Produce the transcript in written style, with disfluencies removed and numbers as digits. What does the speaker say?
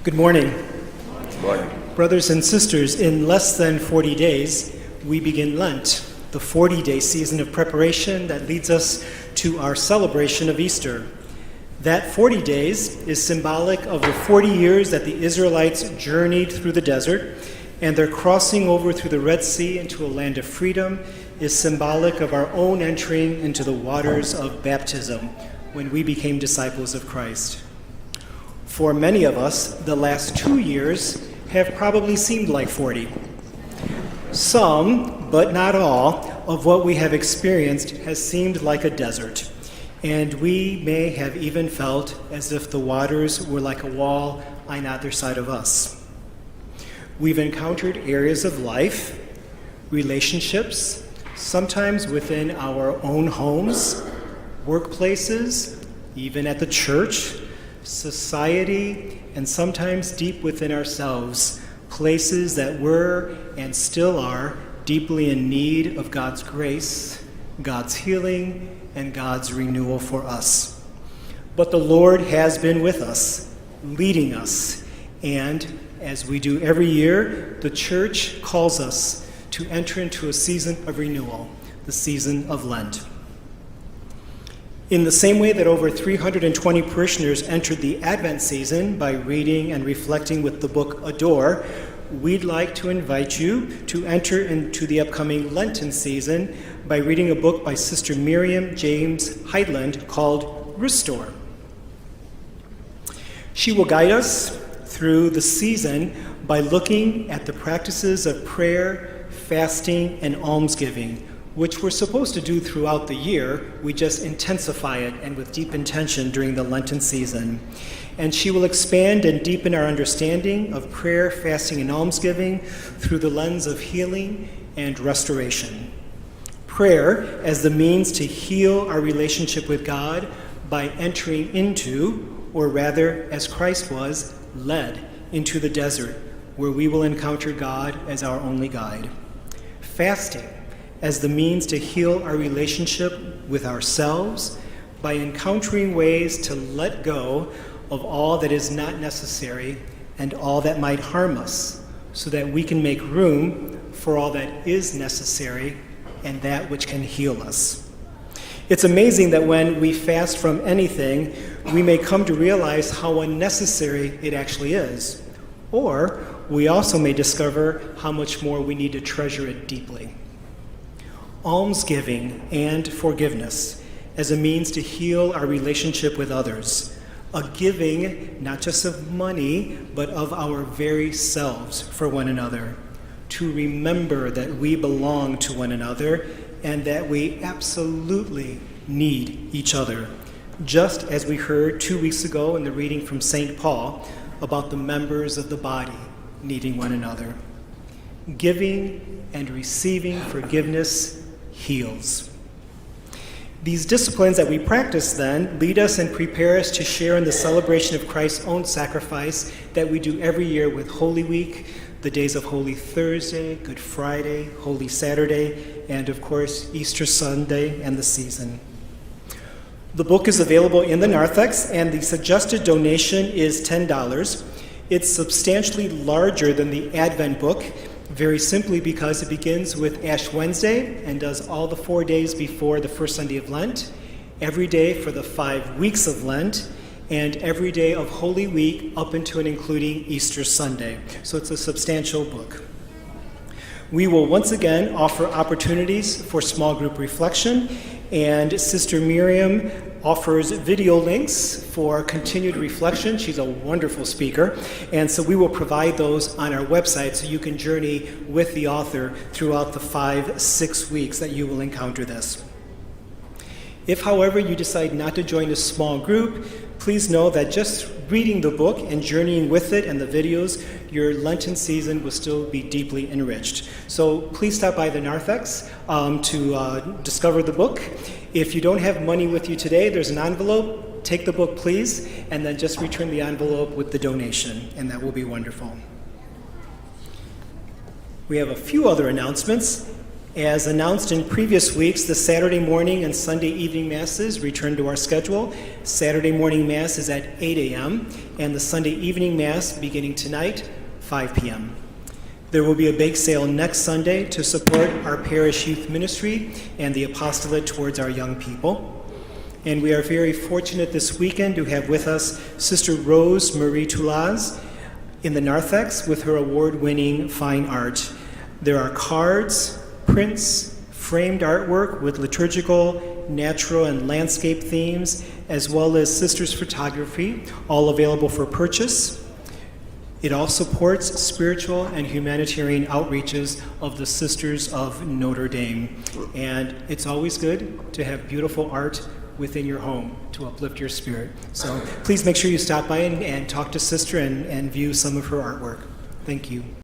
Good morning. Good morning. Brothers and sisters, in less than 40 days, we begin Lent, the 40-day season of preparation that leads us to our celebration of Easter. That 40 days is symbolic of the 40 years that the Israelites journeyed through the desert, and their crossing over through the Red Sea into a land of freedom is symbolic of our own entering into the waters of baptism when we became disciples of Christ. For many of us, the last 2 years have probably seemed like 40. Some, but not all, of what we have experienced has seemed like a desert, and we may have even felt as if the waters were like a wall on either side of us. We've encountered areas of life, relationships, sometimes within our own homes, workplaces, even at the church, society, and sometimes deep within ourselves, places that were and still are deeply in need of God's grace, God's healing, and God's renewal for us. But the Lord has been with us, leading us, and as we do every year, the church calls us to enter into a season of renewal, the season of Lent. In the same way that over 320 parishioners entered the Advent season by reading and reflecting with the book Adore, we'd like to invite you to enter into the upcoming Lenten season by reading a book by Sister Miriam James Heidland called Restore. She will guide us through the season by looking at the practices of prayer, fasting, and almsgiving, which we're supposed to do throughout the year. We just intensify it and with deep intention during the Lenten season. And she will expand and deepen our understanding of prayer, fasting, and almsgiving through the lens of healing and restoration. Prayer as the means to heal our relationship with God by entering into, or rather, as Christ was, led into the desert, where we will encounter God as our only guide. Fasting as the means to heal our relationship with ourselves by encountering ways to let go of all that is not necessary and all that might harm us, so that we can make room for all that is necessary and that which can heal us. It's amazing that when we fast from anything, we may come to realize how unnecessary it actually is, or we also may discover how much more we need to treasure it deeply. Almsgiving and forgiveness as a means to heal our relationship with others, a giving not just of money, but of our very selves for one another, to remember that we belong to one another and that we absolutely need each other, just as we heard 2 weeks ago in the reading from St. Paul about the members of the body needing one another. Giving and receiving forgiveness heals. These disciplines that we practice then lead us and prepare us to share in the celebration of Christ's own sacrifice that we do every year with Holy Week, the days of Holy Thursday, Good Friday, Holy Saturday, and of course, Easter Sunday and the season. The book is available in the narthex, and the suggested donation is $10. It's substantially larger than the Advent book, very simply because it begins with Ash Wednesday and does all the 4 days before the first Sunday of Lent, every day for the 5 weeks of Lent, and every day of Holy Week up into and including Easter Sunday. So it's a substantial book. We will once again offer opportunities for small group reflection, and Sister Miriam offers video links for continued reflection. She's a wonderful speaker, and so we will provide those on our website so you can journey with the author throughout the 5-6 weeks that you will encounter this. If, however, you decide not to join a small group, please know that just reading the book and journeying with it and the videos, your Lenten season will still be deeply enriched. So please stop by the narthex to discover the book. If you don't have money with you today, there's an envelope. Take the book, please, and then just return the envelope with the donation, and that will be wonderful. We have a few other announcements. As announced in previous weeks, the Saturday morning and Sunday evening Masses return to our schedule. Saturday morning Mass is at 8 a.m., and the Sunday evening Mass beginning tonight, 5 p.m. There will be a bake sale next Sunday to support our parish youth ministry and the apostolate towards our young people. And we are very fortunate this weekend to have with us Sister Rose Marie Toulaz in the narthex with her award-winning fine art. There are cards, prints, framed artwork with liturgical, natural, and landscape themes, as well as Sisters photography, all available for purchase. It all supports spiritual and humanitarian outreaches of the Sisters of Notre Dame. And it's always good to have beautiful art within your home to uplift your spirit. So please make sure you stop by and talk to Sister and view some of her artwork. Thank you.